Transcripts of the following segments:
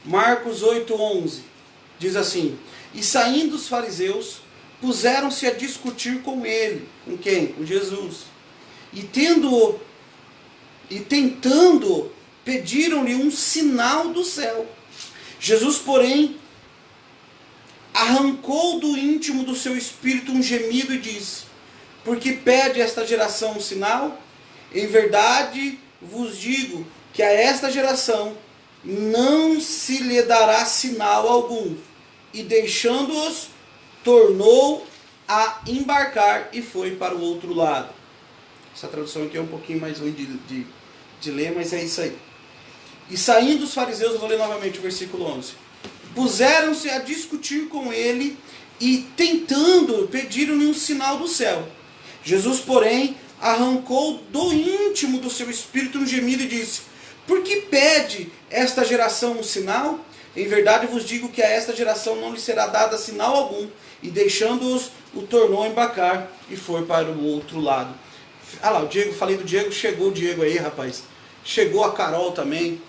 Marcos 8:11 diz assim: e saindo os fariseus, puseram-se a discutir com ele. Com quem? Com Jesus. E tentando, pediram-lhe um sinal do céu. Jesus, porém, arrancou do íntimo do seu espírito um gemido e disse: por que pede esta geração um sinal? Em verdade vos digo que a esta geração não se lhe dará sinal algum. E deixando-os, tornou a embarcar e foi para o outro lado. Essa tradução aqui é um pouquinho mais ruim de ler, mas é isso aí. E saindo os fariseus, eu vou ler novamente o versículo 11. Puseram-se a discutir com ele e tentando, pediram-lhe um sinal do céu. Jesus, porém, arrancou do íntimo do seu espírito um gemido e disse: por que pede esta geração um sinal? Em verdade vos digo que a esta geração não lhe será dada sinal algum. E deixando-os, o tornou a embarcar e foi para o outro lado. Ah lá, o Diego, falei do Diego, chegou o Diego aí, rapaz. Chegou a Carol também.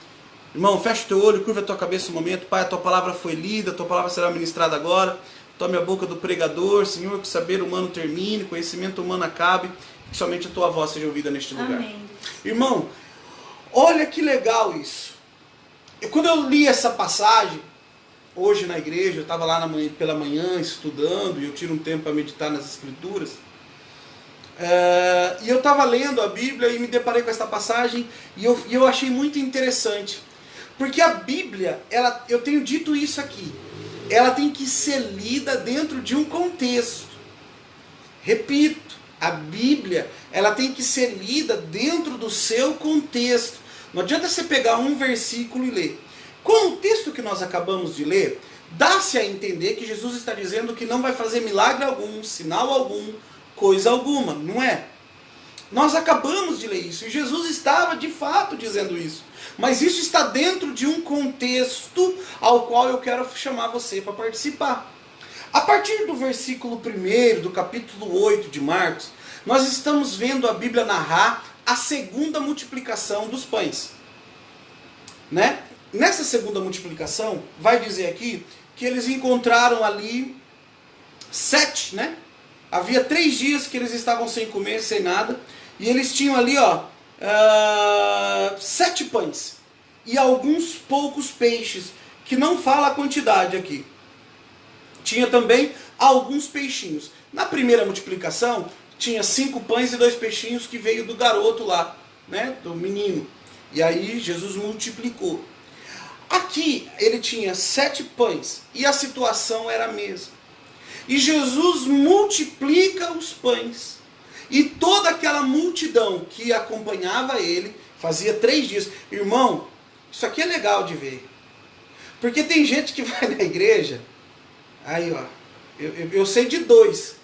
Irmão, fecha o teu olho, curva a tua cabeça um momento. Pai, a tua palavra foi lida, a tua palavra será ministrada agora. Tome a boca do pregador, Senhor, que o saber humano termine, conhecimento humano acabe, que somente a tua voz seja ouvida neste lugar. Amém. Irmão, olha que legal isso. Quando eu li essa passagem, hoje na igreja, eu estava lá pela manhã estudando, e eu tiro um tempo para meditar nas escrituras, e eu estava lendo a Bíblia e me deparei com essa passagem, e eu achei muito interessante. Porque a Bíblia, eu tenho dito isso aqui, ela tem que ser lida dentro de um contexto. Repito, a Bíblia, ela tem que ser lida dentro do seu contexto. Não adianta você pegar um versículo e ler. Com o texto que nós acabamos de ler, dá-se a entender que Jesus está dizendo que não vai fazer milagre algum, sinal algum, coisa alguma, não é? Nós acabamos de ler isso, e Jesus estava de fato dizendo isso. Mas isso está dentro de um contexto ao qual eu quero chamar você para participar. A partir do versículo 1 do capítulo 8 de Marcos, nós estamos vendo a Bíblia narrar a segunda multiplicação dos pães. Né? Nessa segunda multiplicação, vai dizer aqui que eles encontraram ali 7, né? Havia 3 dias que eles estavam sem comer, sem nada, e eles tinham ali, 7 pães e alguns poucos peixes, que não fala a quantidade aqui. Tinha também alguns peixinhos. Na primeira multiplicação, tinha 5 pães e 2 peixinhos que veio do garoto lá, né, do menino. E aí Jesus multiplicou. Aqui ele tinha 7 pães e a situação era a mesma. E Jesus multiplica os pães. E toda aquela multidão que acompanhava ele, fazia 3 dias. Irmão, isso aqui é legal de ver. Porque tem gente que vai na igreja, aí ó, eu sei de 2,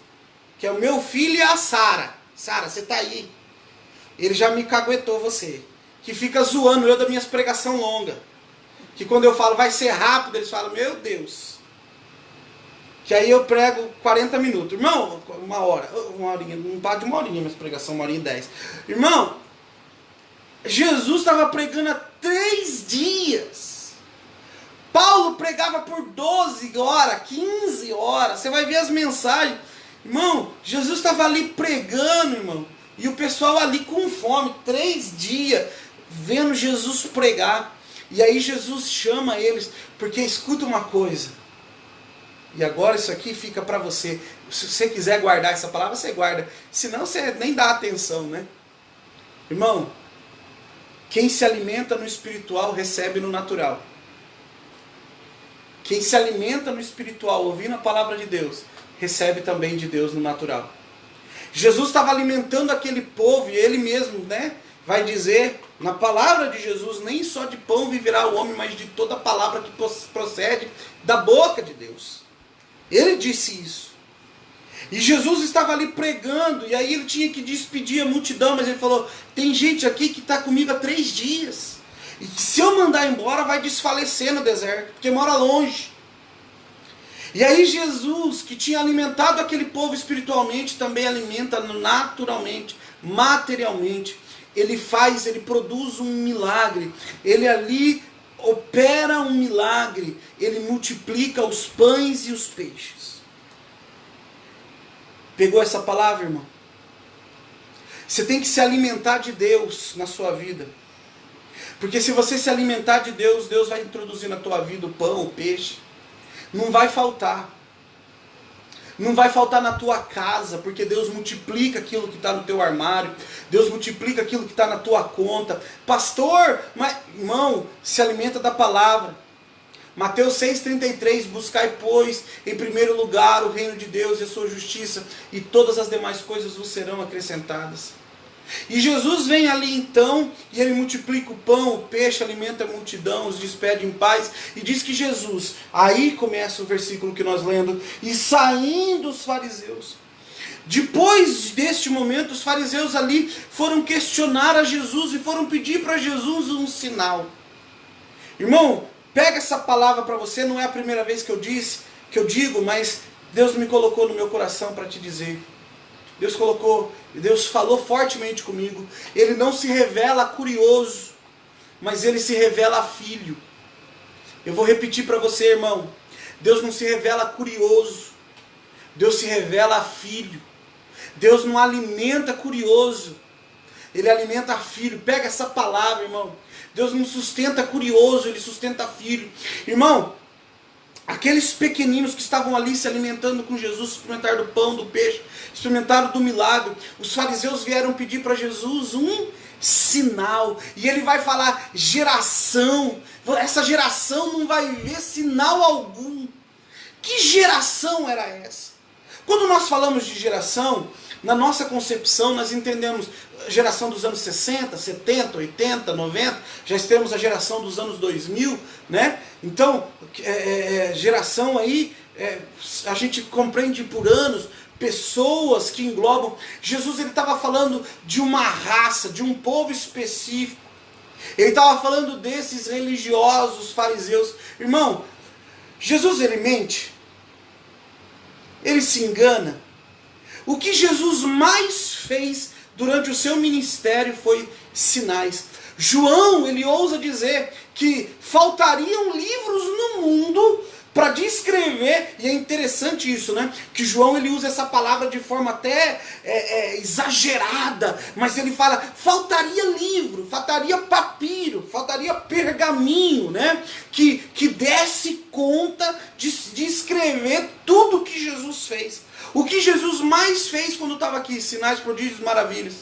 que é o meu filho e a Sara. Sara, você tá aí. Ele já me caguetou você. Que fica zoando eu das minhas pregação longa. Que quando eu falo vai ser rápido, eles falam, meu Deus. Que aí eu prego 40 minutos. Irmão, uma horinha, não passa de uma horinha minha pregação, 1h10. Irmão, Jesus estava pregando há 3 dias. Paulo pregava por 12 horas, 15 horas. Você vai ver as mensagens. Irmão, Jesus estava ali pregando, irmão. E o pessoal ali com fome, 3 dias, vendo Jesus pregar. E aí Jesus chama eles, porque escuta uma coisa. E agora isso aqui fica para você. Se você quiser guardar essa palavra, você guarda. Senão você nem dá atenção, né? Irmão, quem se alimenta no espiritual recebe no natural. Quem se alimenta no espiritual, ouvindo a palavra de Deus, recebe também de Deus no natural. Jesus estava alimentando aquele povo, e ele mesmo, né, vai dizer, na palavra de Jesus, nem só de pão viverá o homem, mas de toda palavra que procede da boca de Deus. Ele disse isso. E Jesus estava ali pregando, e aí ele tinha que despedir a multidão, mas ele falou, tem gente aqui que está comigo há 3 dias, e que se eu mandar embora vai desfalecer no deserto, porque mora longe. E aí Jesus, que tinha alimentado aquele povo espiritualmente, também alimenta naturalmente, materialmente. Ele produz um milagre. Ele ali opera um milagre, ele multiplica os pães e os peixes. Pegou essa palavra, irmão? Você tem que se alimentar de Deus na sua vida. Porque se você se alimentar de Deus, Deus vai introduzir na tua vida o pão, o peixe. Não vai faltar. Não vai faltar na tua casa, porque Deus multiplica aquilo que está no teu armário. Deus multiplica aquilo que está na tua conta. Pastor, mas irmão, se alimenta da palavra. Mateus 6,33, buscai, pois, em primeiro lugar o reino de Deus e a sua justiça, e todas as demais coisas vos serão acrescentadas. E Jesus vem ali então, e ele multiplica o pão, o peixe, alimenta a multidão, os despede em paz, e diz que Jesus, aí começa o versículo que nós lemos, e saindo os fariseus. Depois deste momento, os fariseus ali foram questionar a Jesus, e foram pedir para Jesus um sinal. Irmão, pega essa palavra para você, não é a primeira vez que eu digo, mas Deus me colocou no meu coração para te dizer. Deus falou fortemente comigo. Ele não se revela curioso, mas ele se revela filho. Eu vou repetir para você, irmão. Deus não se revela curioso, Deus se revela filho. Deus não alimenta curioso, ele alimenta filho. Pega essa palavra, irmão. Deus não sustenta curioso, ele sustenta filho. Irmão, aqueles pequeninos que estavam ali se alimentando com Jesus, experimentaram do pão, do peixe, experimentaram do milagre. Os fariseus vieram pedir para Jesus um sinal. E ele vai falar, geração. Essa geração não vai ver sinal algum. Que geração era essa? Quando nós falamos de geração, na nossa concepção nós entendemos geração dos anos 60, 70, 80, 90, já temos a geração dos anos 2000, né? Então, geração aí, a gente compreende por anos, pessoas que englobam. Jesus, ele estava falando de uma raça, de um povo específico. Ele estava falando desses religiosos fariseus. Irmão, Jesus, ele mente? Ele se engana? O que Jesus mais fez durante o seu ministério foi sinais. João, ele ousa dizer que faltariam livros no mundo para descrever, e é interessante isso, né? Que João, ele usa essa palavra de forma até exagerada, mas ele fala, faltaria livro, faltaria papiro, faltaria pergaminho, né? Que desse conta de escrever tudo que Jesus fez. O que Jesus mais fez quando estava aqui, sinais, prodígios, maravilhas.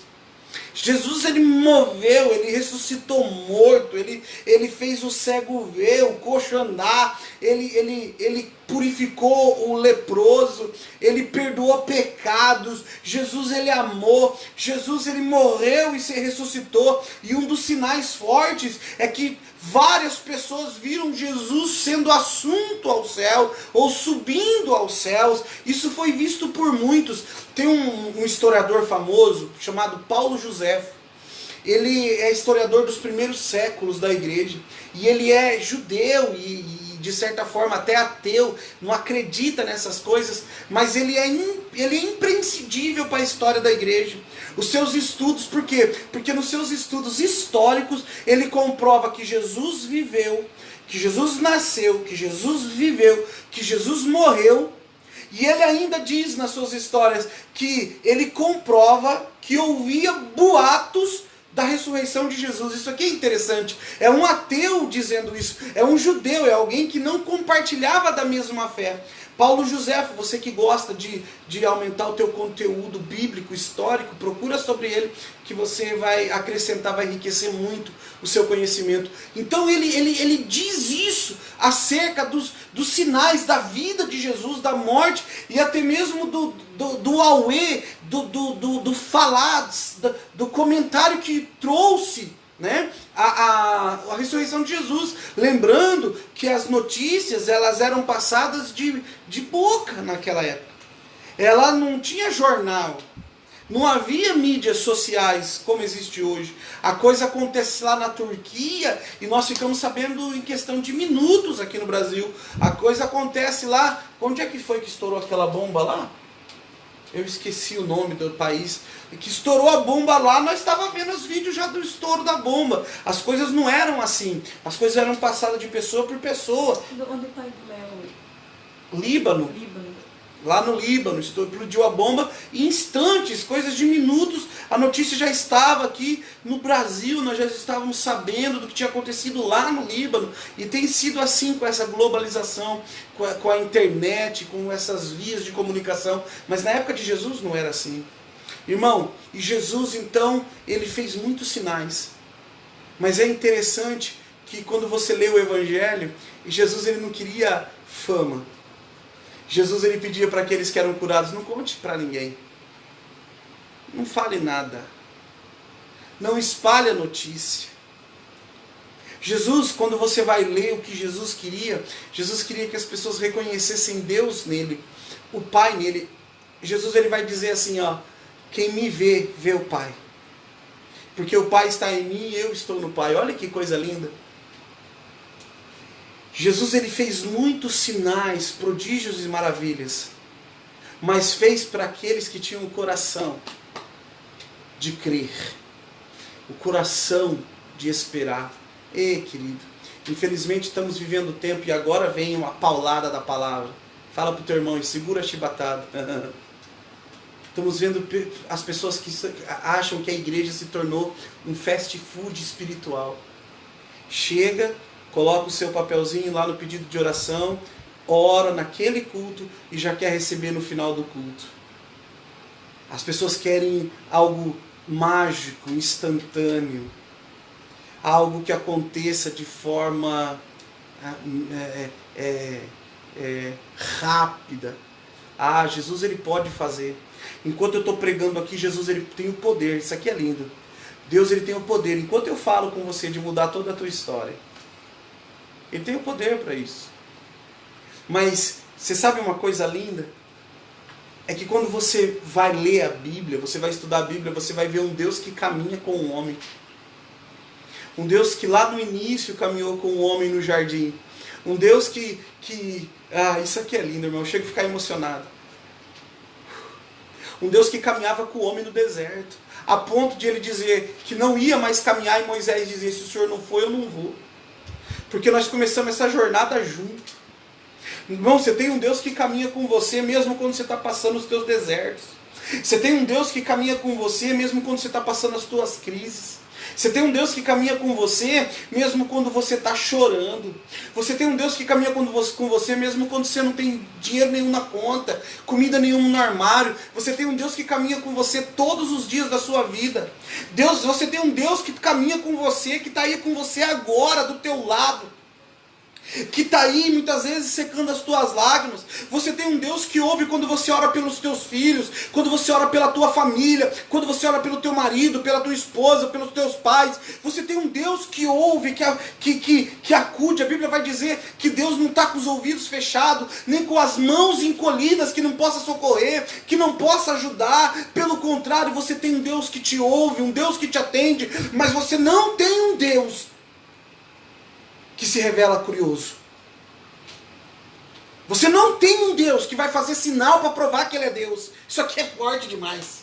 Jesus, ele moveu, ele ressuscitou morto, ele fez o cego ver, o coxo andar, ele purificou o leproso, ele perdoou pecados. Jesus, ele amou, Jesus, ele morreu e se ressuscitou. E um dos sinais fortes é que várias pessoas viram Jesus sendo assunto ao céu, ou subindo aos céus. Isso foi visto por muitos. Tem um historiador famoso, chamado Paulo José. Ele é historiador dos primeiros séculos da igreja. E ele é judeu e de certa forma até ateu, não acredita nessas coisas, mas ele é imprescindível para a história da igreja. Os seus estudos, por quê? Porque nos seus estudos históricos, ele comprova que Jesus viveu, que Jesus nasceu, que Jesus viveu, que Jesus morreu, e ele ainda diz nas suas histórias que ele comprova que ouvia boatos da ressurreição de Jesus. Isso aqui é interessante. É um ateu dizendo isso. É um judeu, é alguém que não compartilhava da mesma fé. Paulo José, você que gosta de aumentar o teu conteúdo bíblico, histórico, procura sobre ele, que você vai acrescentar, vai enriquecer muito o seu conhecimento. Então ele diz isso acerca dos sinais da vida de Jesus, da morte, e até mesmo do auê, do falar, do comentário que trouxe, né, a ressurreição de Jesus. Lembrando que as notícias, elas eram passadas de boca naquela época. Ela não tinha jornal, não havia mídias sociais como existe hoje. A coisa acontece lá na Turquia e nós ficamos sabendo em questão de minutos aqui no Brasil. A coisa acontece lá, onde é que foi que estourou aquela bomba lá? eu esqueci o nome do país, que estourou a bomba lá, nós estávamos vendo os vídeos já do estouro da bomba. As coisas não eram assim, as coisas eram passadas de pessoa por pessoa. Onde o pai do Léo? Líbano. Lá no Líbano, explodiu a bomba, em instantes, coisas de minutos, a notícia já estava aqui no Brasil, nós já estávamos sabendo do que tinha acontecido lá no Líbano, e tem sido assim com essa globalização, com a internet, com essas vias de comunicação, mas na época de Jesus não era assim. Irmão, e Jesus então, ele fez muitos sinais, mas é interessante que quando você lê o Evangelho, Jesus ele não queria fama. Jesus ele pedia para aqueles que eram curados, não conte para ninguém. Não fale nada. Não espalhe a notícia. Jesus, quando você vai ler o que Jesus queria que as pessoas reconhecessem Deus nele, o Pai nele. Jesus ele vai dizer assim, ó, quem me vê, vê o Pai. Porque o Pai está em mim e eu estou no Pai. Olha que coisa linda. Jesus ele fez muitos sinais, prodígios e maravilhas, mas fez para aqueles que tinham o coração de crer, o coração de esperar. Querido, infelizmente estamos vivendo o tempo e agora vem uma paulada da palavra. Fala para o teu irmão e segura a chibatada. Estamos vendo as pessoas que acham que a igreja se tornou um fast food espiritual. Chega, coloca o seu papelzinho lá no pedido de oração, ora naquele culto e já quer receber no final do culto. As pessoas querem algo mágico, instantâneo, algo que aconteça de forma rápida. Jesus ele pode fazer. Enquanto eu estou pregando aqui, Jesus ele tem o poder. Isso aqui é lindo. Deus ele tem o poder. Enquanto eu falo com você de mudar toda a tua história, ele tem o poder para isso. Mas você sabe uma coisa linda? É que quando você vai ler a Bíblia, você vai estudar a Bíblia, você vai ver um Deus que caminha com o homem. Um Deus que lá no início caminhou com o homem no jardim. Um Deus que isso aqui é lindo, irmão. Eu chego a ficar emocionado. Um Deus que caminhava com o homem no deserto. A ponto de ele dizer que não ia mais caminhar e Moisés dizer, se o Senhor não for, eu não vou. Porque nós começamos essa jornada junto. Irmão, você tem um Deus que caminha com você mesmo quando você está passando os teus desertos. Você tem um Deus que caminha com você mesmo quando você está passando as tuas crises. Você tem um Deus que caminha com você mesmo quando você está chorando. Você tem um Deus que caminha com você mesmo quando você não tem dinheiro nenhum na conta, comida nenhuma no armário. Você tem um Deus que caminha com você todos os dias da sua vida. Você tem um Deus que caminha com você, que está aí com você agora, do teu lado. Que está aí muitas vezes secando as tuas lágrimas. Você tem um Deus que ouve quando você ora pelos teus filhos, quando você ora pela tua família, quando você ora pelo teu marido, pela tua esposa, pelos teus pais. Você tem um Deus que ouve, que acude. A Bíblia vai dizer que Deus não está com os ouvidos fechados, nem com as mãos encolhidas, que não possa socorrer, que não possa ajudar. Pelo contrário, você tem um Deus que te ouve, um Deus que te atende, mas você não tem um Deus que se revela curioso. Você não tem um Deus que vai fazer sinal para provar que Ele é Deus. Isso aqui é forte demais.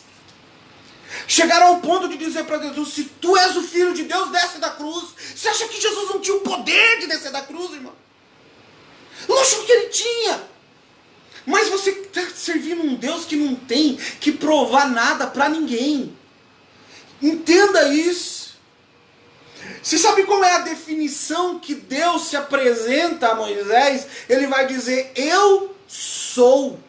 Chegaram ao ponto de dizer para Jesus, se tu és o Filho de Deus, desce da cruz. Você acha que Jesus não tinha o poder de descer da cruz, irmão? Lógico que Ele tinha. Mas você está servindo um Deus que não tem que provar nada para ninguém. Entenda isso. Você sabe qual é a definição que Deus se apresenta a Moisés? Ele vai dizer, eu sou.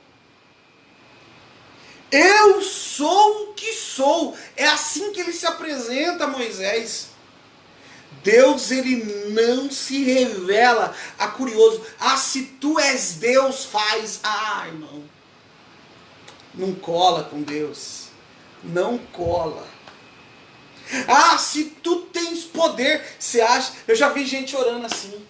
Eu sou o que sou. É assim que ele se apresenta a Moisés. Deus, ele não se revela a curioso. Se tu és Deus, faz. Irmão. Não cola com Deus. Não cola. Se tu tens poder, você acha? Eu já vi gente orando assim.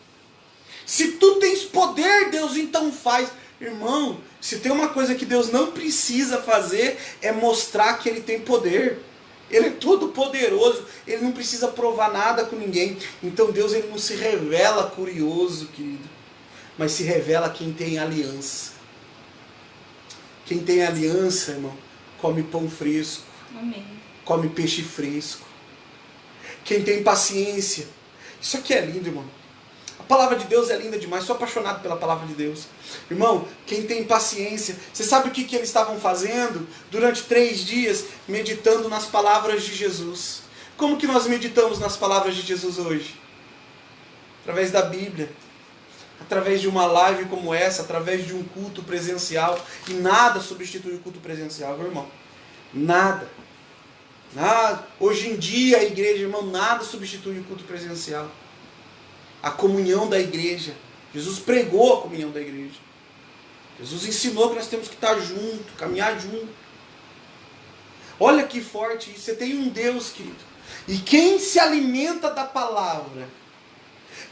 Se tu tens poder, Deus, então faz. Irmão, se tem uma coisa que Deus não precisa fazer, é mostrar que Ele tem poder. Ele é todo poderoso, Ele não precisa provar nada com ninguém. Então Deus, ele não se revela curioso, querido, mas se revela quem tem aliança. Quem tem aliança, irmão, come pão fresco. Amém. Come peixe fresco. Quem tem paciência. Isso aqui é lindo, irmão. A palavra de Deus é linda demais. Sou apaixonado pela palavra de Deus. Irmão, quem tem paciência. Você sabe o que eles estavam fazendo? Durante 3 dias, meditando nas palavras de Jesus. Como que nós meditamos nas palavras de Jesus hoje? Através da Bíblia. Através de uma live como essa. Através de um culto presencial. E nada substitui o culto presencial, meu irmão. Nada. Nada. Hoje em dia a igreja, irmão, nada substitui o culto presencial. A comunhão da igreja. Jesus pregou a comunhão da igreja. Jesus ensinou que nós temos que estar junto, caminhar junto. Olha que forte isso. Você tem um Deus, querido. E quem se alimenta da palavra,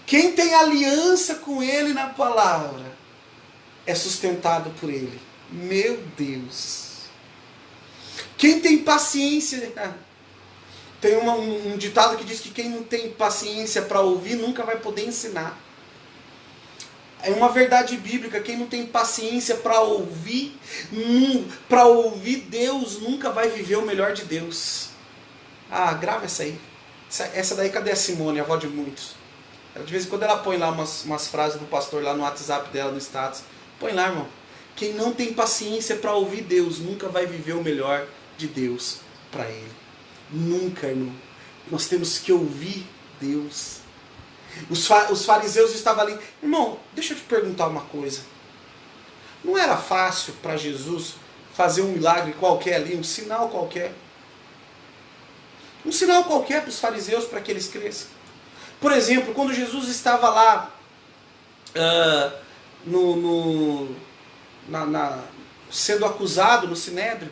quem tem aliança com Ele na palavra, é sustentado por Ele. Meu Deus. Quem tem paciência... Tem um ditado que diz que quem não tem paciência para ouvir nunca vai poder ensinar. É uma verdade bíblica. Quem não tem paciência para ouvir Deus nunca vai viver o melhor de Deus. Ah, grava essa aí. Essa daí, cadê a Simone, a avó de muitos? De vez em quando ela põe lá umas frases do pastor lá no WhatsApp dela, no status. Põe lá, irmão. Quem não tem paciência para ouvir Deus nunca vai viver o melhor de Deus para ele. Nunca, irmão. Nós temos que ouvir Deus. Os fariseus estavam ali. Irmão, deixa eu te perguntar uma coisa. Não era fácil para Jesus fazer um milagre qualquer ali, um sinal qualquer? Um sinal qualquer para os fariseus, para que eles cresçam. Por exemplo, quando Jesus estava lá sendo acusado no Sinédrio,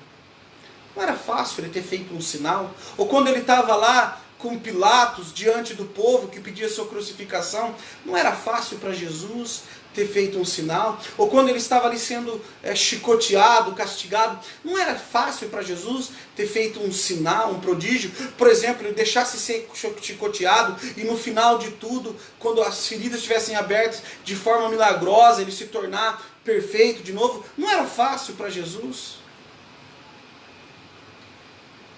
não era fácil ele ter feito um sinal. Ou quando ele estava lá com Pilatos diante do povo que pedia sua crucificação, não era fácil para Jesus ter feito um sinal. Ou quando ele estava ali sendo chicoteado, castigado, não era fácil para Jesus ter feito um sinal, um prodígio. Por exemplo, ele deixasse ser chicoteado e no final de tudo, quando as feridas estivessem abertas de forma milagrosa, ele se tornar perfeito de novo. Não era fácil para Jesus.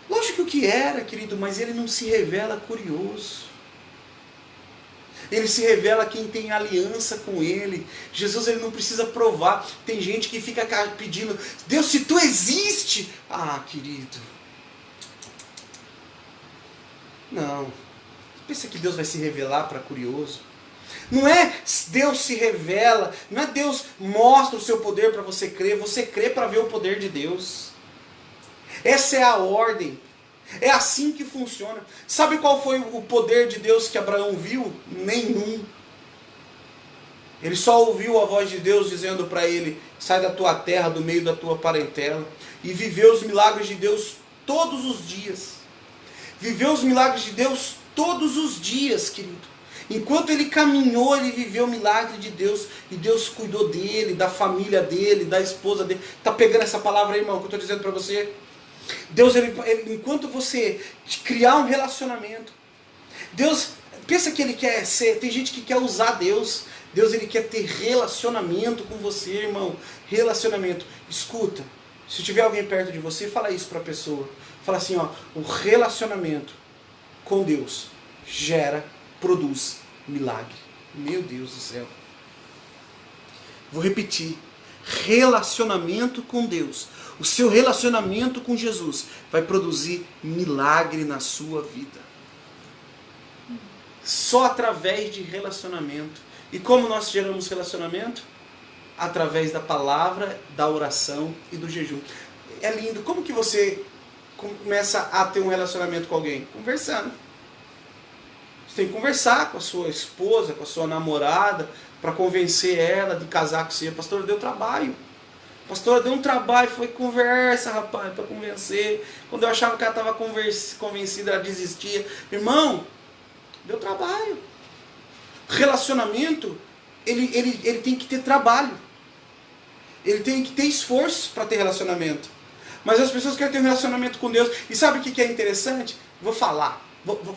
Lógico que era, querido, mas ele não se revela curioso. Ele se revela quem tem aliança com ele. Jesus, ele não precisa provar. Tem gente que fica pedindo, Deus, se tu existe. Ah, querido. Não. Pensa que Deus vai se revelar para curioso? Não é Deus se revela, não é Deus mostra o seu poder para você crer. Você crê para ver o poder de Deus. Essa é a ordem. É assim que funciona. Sabe qual foi o poder de Deus que Abraão viu? Nenhum. Ele só ouviu a voz de Deus dizendo para ele, sai da tua terra, do meio da tua parentela. E viveu os milagres de Deus todos os dias. Viveu os milagres de Deus todos os dias, querido. Enquanto ele caminhou, ele viveu o milagre de Deus. E Deus cuidou dele, da família dele, da esposa dele. Está pegando essa palavra aí, irmão, que eu estou dizendo para você? Deus, enquanto você criar um relacionamento, Deus, pensa que Ele quer ser, tem gente que quer usar Deus. Deus, Ele quer ter relacionamento com você, irmão. Relacionamento. Escuta, se tiver alguém perto de você, fala isso para a pessoa. Fala assim, ó, o relacionamento com Deus produz milagre. Meu Deus do céu. Vou repetir. Relacionamento com Deus. O seu relacionamento com Jesus vai produzir milagre na sua vida. Só através de relacionamento. E como nós geramos relacionamento? Através da palavra, da oração e do jejum. É lindo. Como que você começa a ter um relacionamento com alguém? Conversando. Você tem que conversar com a sua esposa, com a sua namorada, para convencer ela de casar com você. Pastor, deu trabalho. Pastor, deu um trabalho, foi conversa, rapaz, para convencer. Quando eu achava que ela estava convencida, ela desistia. Irmão, deu trabalho. Relacionamento, ele tem que ter trabalho. Ele tem que ter esforço para ter relacionamento. Mas as pessoas querem ter um relacionamento com Deus. E sabe o que é interessante? Vou falar.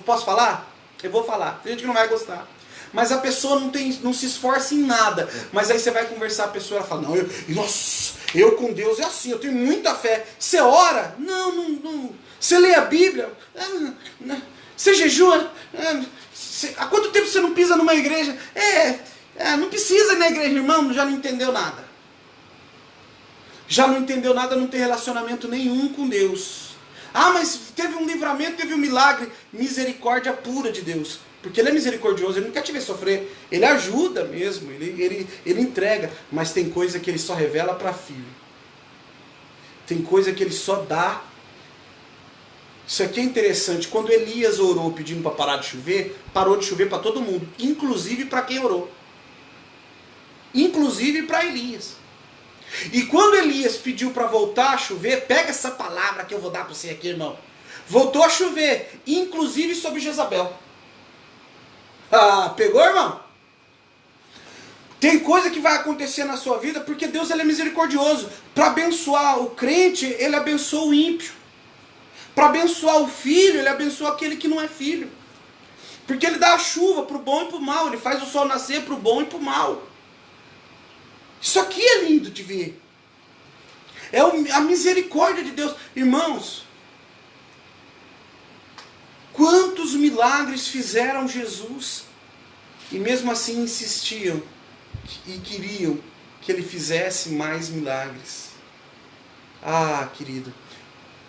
Posso falar? Eu vou falar. Tem gente que não vai gostar. Mas a pessoa não se esforça em nada. Mas aí você vai conversar, a pessoa ela fala, não, nossa, Eu com Deus é assim, eu tenho muita fé. Você ora? Não. Você lê a Bíblia? Você jejua? Há quanto tempo você não pisa numa igreja? Não precisa ir na igreja, irmão, já não entendeu nada. Já não entendeu nada, não tem relacionamento nenhum com Deus. Mas teve um livramento, teve um milagre. Misericórdia pura de Deus. Porque Ele é misericordioso, Ele não quer te ver sofrer. Ele ajuda mesmo, Ele entrega. Mas tem coisa que Ele só revela para filho. Tem coisa que Ele só dá. Isso aqui é interessante. Quando Elias orou pedindo para parar de chover, parou de chover para todo mundo. Inclusive para quem orou. Inclusive para Elias. E quando Elias pediu para voltar a chover, pega essa palavra que eu vou dar para você aqui, irmão. Voltou a chover, inclusive sobre Jezabel. Pegou, irmão? Tem coisa que vai acontecer na sua vida porque Deus ele é misericordioso. Para abençoar o crente, Ele abençoa o ímpio. Para abençoar o filho, Ele abençoa aquele que não é filho. Porque Ele dá a chuva para o bom e para o mal. Ele faz o sol nascer para o bom e para o mal. Isso aqui é lindo de ver. É a misericórdia de Deus. Irmãos, quantos milagres fizeram Jesus? E mesmo assim insistiam e queriam que Ele fizesse mais milagres. Querido,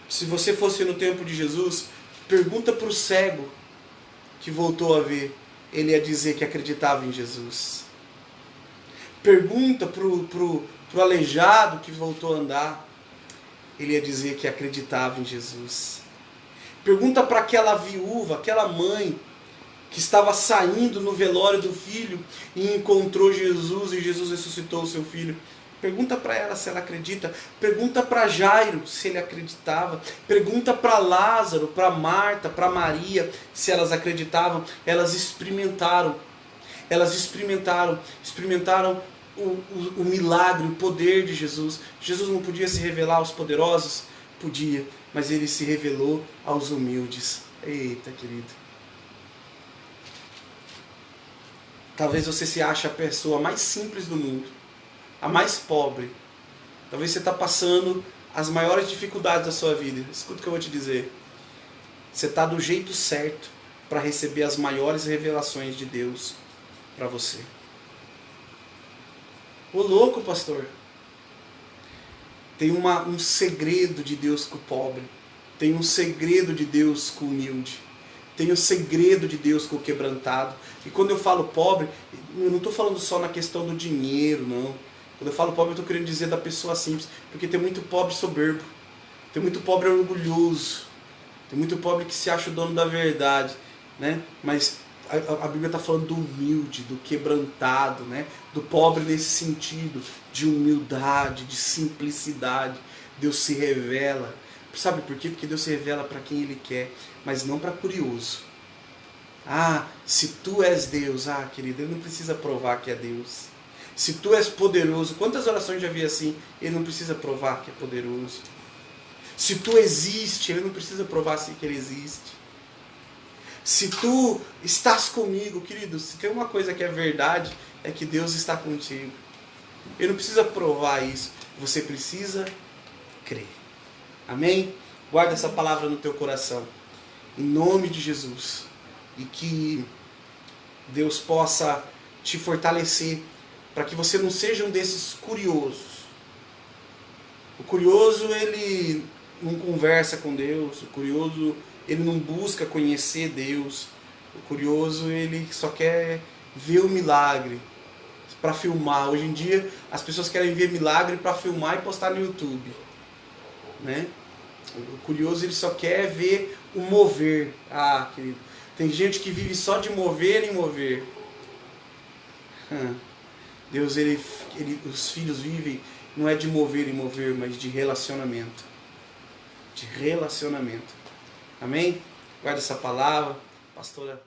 se você fosse no tempo de Jesus, pergunta para o cego que voltou a ver. Ele ia dizer que acreditava em Jesus. Pergunta pro aleijado que voltou a andar. Ele ia dizer que acreditava em Jesus. Pergunta para aquela viúva, aquela mãe que estava saindo no velório do filho e encontrou Jesus e Jesus ressuscitou o seu filho. Pergunta para ela se ela acredita. Pergunta para Jairo se ele acreditava. Pergunta para Lázaro, para Marta, para Maria se elas acreditavam. Elas experimentaram o milagre, o poder de Jesus. Jesus não podia se revelar aos poderosos? Podia, mas Ele se revelou aos humildes. Eita, querido. Talvez você se ache a pessoa mais simples do mundo, a mais pobre. Talvez você está passando as maiores dificuldades da sua vida. Escuta o que eu vou te dizer. Você está do jeito certo para receber as maiores revelações de Deus para você. Ô louco, pastor. Tem um segredo de Deus com o pobre. Tem um segredo de Deus com o humilde. Tem um segredo de Deus com o quebrantado. E quando eu falo pobre, eu não estou falando só na questão do dinheiro, não. Quando eu falo pobre, eu estou querendo dizer da pessoa simples. Porque tem muito pobre soberbo. Tem muito pobre orgulhoso. Tem muito pobre que se acha o dono da verdade, né? Mas a Bíblia está falando do humilde, do quebrantado, né? Do pobre nesse sentido, de humildade, de simplicidade. Deus se revela. Sabe por quê? Porque Deus se revela para quem Ele quer, mas não para curioso. Se tu és Deus, querido, Ele não precisa provar que é Deus. Se tu és poderoso, quantas orações já vi assim? Ele não precisa provar que é poderoso. Se tu existe, Ele não precisa provar assim que Ele existe. Se tu estás comigo, querido, se tem uma coisa que é verdade, é que Deus está contigo. Ele não precisa provar isso, você precisa crer. Amém? Guarda essa palavra no teu coração, em nome de Jesus, e que Deus possa te fortalecer, para que você não seja um desses curiosos. O curioso, ele não conversa com Deus, o curioso, ele não busca conhecer Deus. O curioso, ele só quer ver o milagre para filmar. Hoje em dia, as pessoas querem ver milagre para filmar e postar no YouTube, né? O curioso, ele só quer ver o mover. Querido, tem gente que vive só de mover em mover. Deus, os filhos vivem não é de mover em mover, mas de relacionamento. De relacionamento. Amém? Guarda essa palavra, pastora.